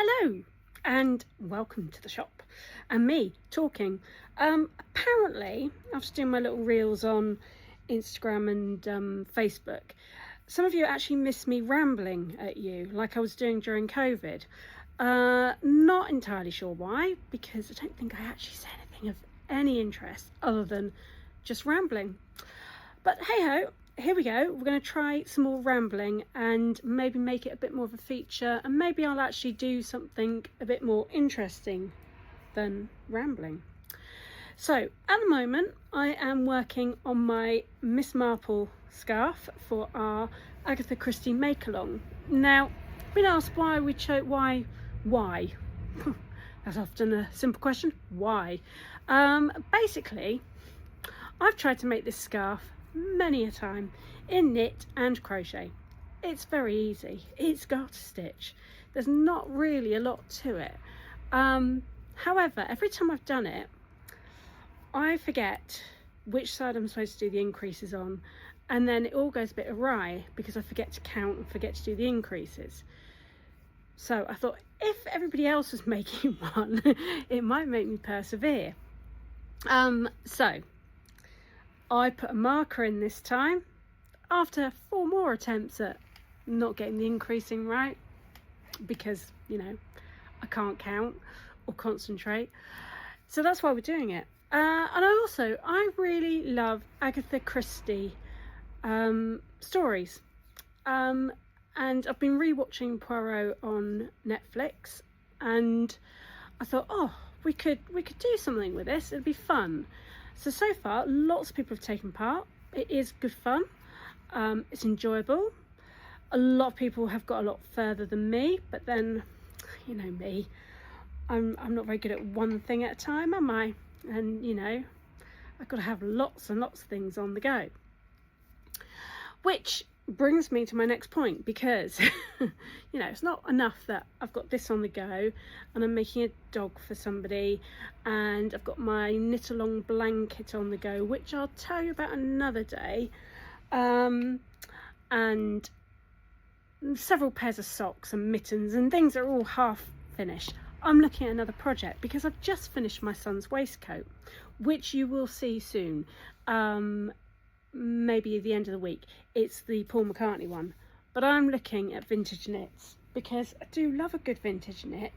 Hello and welcome to the shop and me talking. Apparently after doing my little reels on Instagram and Facebook, some of you actually missed me rambling at you like I was doing during COVID. Not entirely sure why, because I don't think I actually said anything of any interest other than just rambling. But hey ho, here we go. We're going to try some more rambling and maybe make it a bit more of a feature, and maybe I'll actually do something a bit more interesting than rambling. So at the moment I am working on my Miss Marple scarf for our Agatha Christie make along. Now I've been asked why we chose why that's often a simple question. Why? Basically I've tried to make this scarf many a time in knit and crochet. It's very easy. It's garter stitch. There's not really a lot to it. However, every time I've done it, I forget which side I'm supposed to do the increases on, and then it all goes a bit awry because I forget to count and forget to do the increases. So I thought if everybody else was making one, it might make me persevere. So I put a marker in this time after 4 more attempts at not getting the increasing right, because I can't count or concentrate. So that's why we're doing it. And I really love Agatha Christie stories, and I've been rewatching Poirot on Netflix, and I thought, oh, we could do something with this. It'd be fun. So far, lots of people have taken part. It is good fun. It's enjoyable. A lot of people have got a lot further than me, but then, you know me, I'm not very good at one thing at a time, am I? And, I've got to have lots and lots of things on the go. Which brings me to my next point, because it's not enough that I've got this on the go and I'm making a dog for somebody, and I've got my knit along blanket on the go, which I'll tell you about another day, and several pairs of socks and mittens and things are all half finished. I'm looking at another project because I've just finished my son's waistcoat, which you will see soon. Maybe at the end of the week. It's the Paul McCartney one, but I'm looking at vintage knits because I do love a good vintage knit,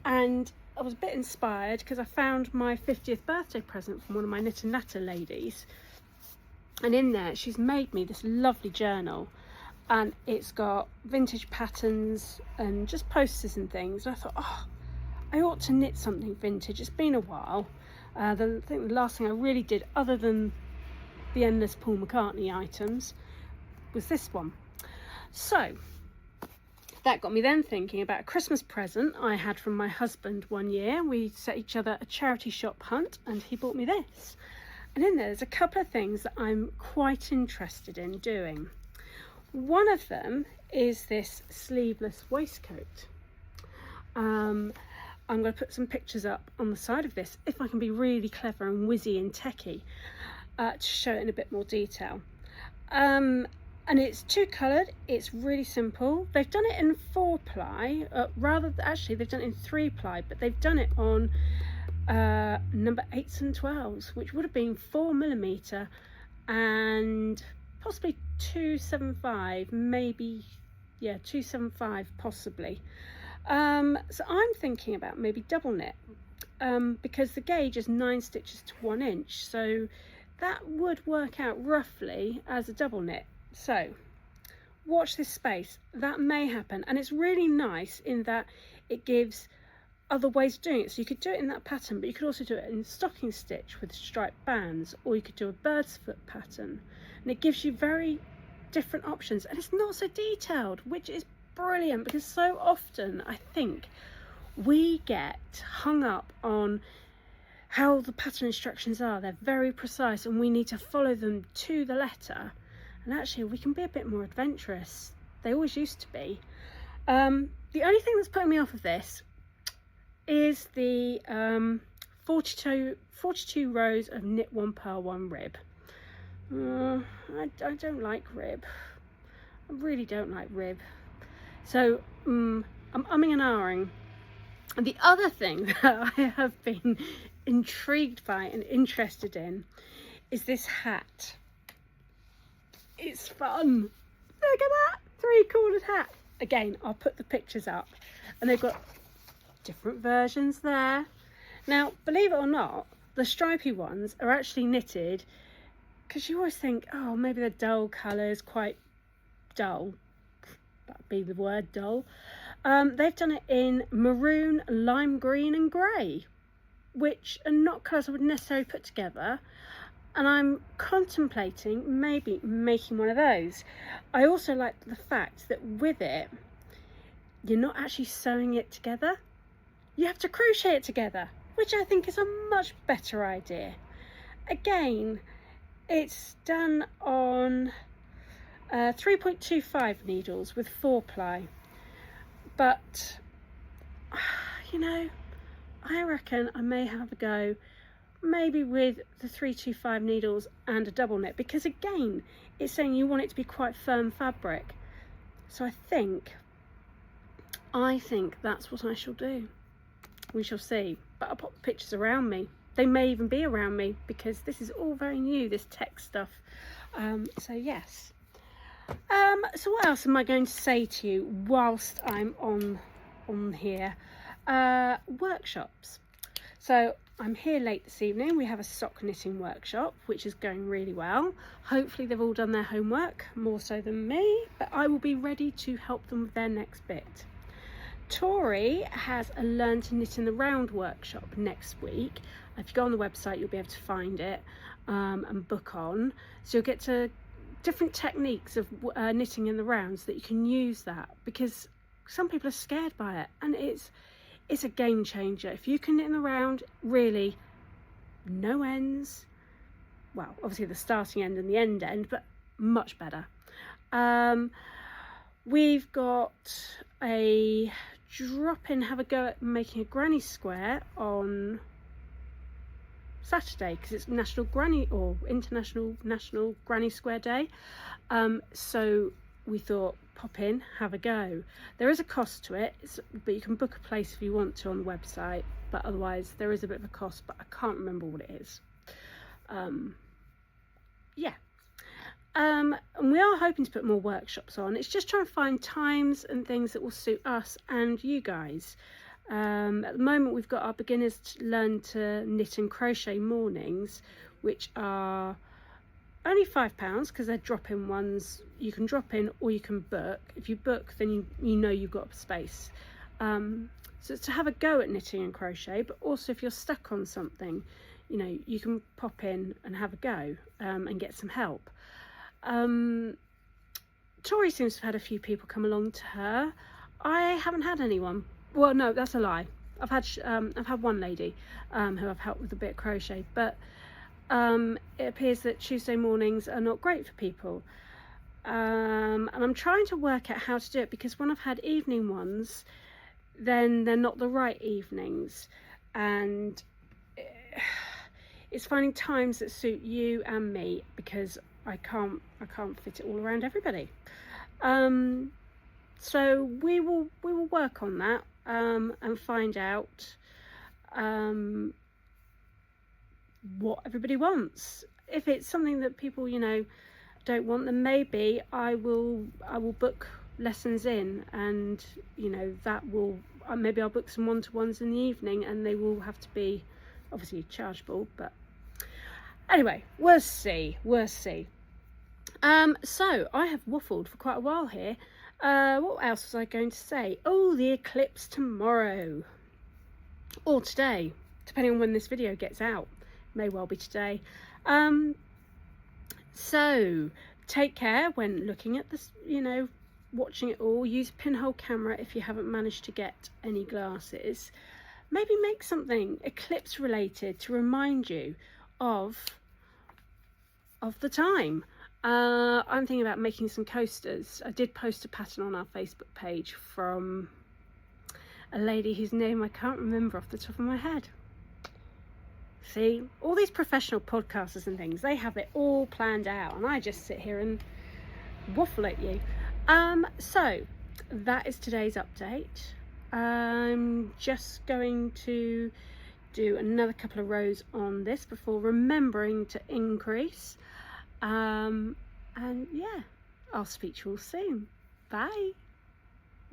and I was a bit inspired because I found my 50th birthday present from one of my Knit and Natter ladies, and in there she's made me this lovely journal, and it's got vintage patterns and just posters and things, and I thought, oh, I ought to knit something vintage. It's been a while. I think the last thing I really did, other than the endless Paul McCartney items, was this one. So that got me then thinking about a Christmas present I had from my husband one year. We set each other a charity shop hunt and he bought me this, and in there's a couple of things that I'm quite interested in doing. One of them is this sleeveless waistcoat. I'm going to put some pictures up on the side of this if I can be really clever and whizzy and techie, to show it in a bit more detail. And it's 2-coloured. It's really simple. They've done it in 4-ply, actually they've done it in 3-ply, but they've done it on number 8s and 12s, which would have been 4mm and possibly 275, maybe, yeah, 275 possibly. So I'm thinking about maybe double knit, because the gauge is 9 stitches to 1 inch, so that would work out roughly as a double knit. So watch this space. That may happen, and it's really nice in that it gives other ways of doing it. So you could do it in that pattern, but you could also do it in stocking stitch with striped bands, or you could do a bird's foot pattern, and it gives you very different options, and it's not so detailed, which is brilliant, because so often I think we get hung up on how the pattern instructions are. They're very precise and we need to follow them to the letter, and actually we can be a bit more adventurous. They always used to be. The only thing that's putting me off of this is the 42 rows of knit 1 purl 1 rib. I don't like rib. I really don't like rib. So I'm umming and ahhing And the other thing that I have been intrigued by and interested in is this hat. It's fun. Look at that, 3-cornered hat. Again, I'll put the pictures up, and they've got different versions there. Now, believe it or not, the stripy ones are actually knitted, because you always think, oh, maybe they're dull colours, quite dull. That'd be the word, dull. They've done it in maroon, lime green and grey, which are not colours I would necessarily put together. And I'm contemplating maybe making one of those. I also like the fact that with it, you're not actually sewing it together. You have to crochet it together, which I think is a much better idea. Again, it's done on 3.25 needles with 4-ply. But, you know, I reckon I may have a go maybe with the 325 needles and a double knit, because again, it's saying you want it to be quite firm fabric. So I think that's what I shall do. We shall see. But I'll pop pictures around me. They may even be around me, because this is all very new, this tech stuff. So yes. So what else am I going to say to you whilst I'm on here? Workshops. So I'm here late this evening. We have a sock knitting workshop, which is going really well. Hopefully they've all done their homework, more so than me, but I will be ready to help them with their next bit. Tori has a Learn to Knit in the Round workshop next week. If you go on the website, you'll be able to find it and book on. So you'll get to different techniques of knitting in the rounds that you can use that, because some people are scared by it, and it's a game changer. If you can knit in the round, really no ends, well, obviously the starting end and the end, but much better. We've got a drop-in have a go at making a granny square on Saturday, because it's National Granny or International National Granny Square Day. So we thought, pop in, have a go. There is a cost to it, but you can book a place if you want to on the website, but otherwise there is a bit of a cost, but I can't remember what it is. Yeah. And we are hoping to put more workshops on. It's just trying to find times and things that will suit us and you guys. At the moment we've got our beginners to learn to knit and crochet mornings, which are only £5, because they're drop-in ones. You can drop in or you can book. If you book, then you know you've got space. So it's to have a go at knitting and crochet, but also if you're stuck on something, you know, you can pop in and have a go and get some help. Tori seems to have had a few people come along to her. I haven't had anyone. Well, no, that's a lie. I've had one lady who I've helped with a bit of crochet, but it appears that Tuesday mornings are not great for people. And I'm trying to work out how to do it, because when I've had evening ones, then they're not the right evenings, and it's finding times that suit you and me, because I can't fit it all around everybody. So we will work on that and find out what everybody wants. If it's something that people, you know, don't want, then maybe I will book lessons in, and you know, that will maybe I'll book some one-to-ones in the evening, and they will have to be obviously chargeable, but anyway, we'll see. So I have waffled for quite a while here. What else was I going to say? Oh, the eclipse tomorrow, or today, depending on when this video gets out. May well be today. So take care when looking at this, you know, watching it all. Use a pinhole camera if you haven't managed to get any glasses. Maybe make something eclipse related to remind you of the time. I'm thinking about making some coasters. I did post a pattern on our Facebook page from a lady whose name I can't remember off the top of my head. See, all these professional podcasters and things, they have it all planned out, and I just sit here and waffle at you. So that is today's update. I'm just going to do another couple of rows on this before remembering to increase. And yeah, I'll speak to you all soon. Bye.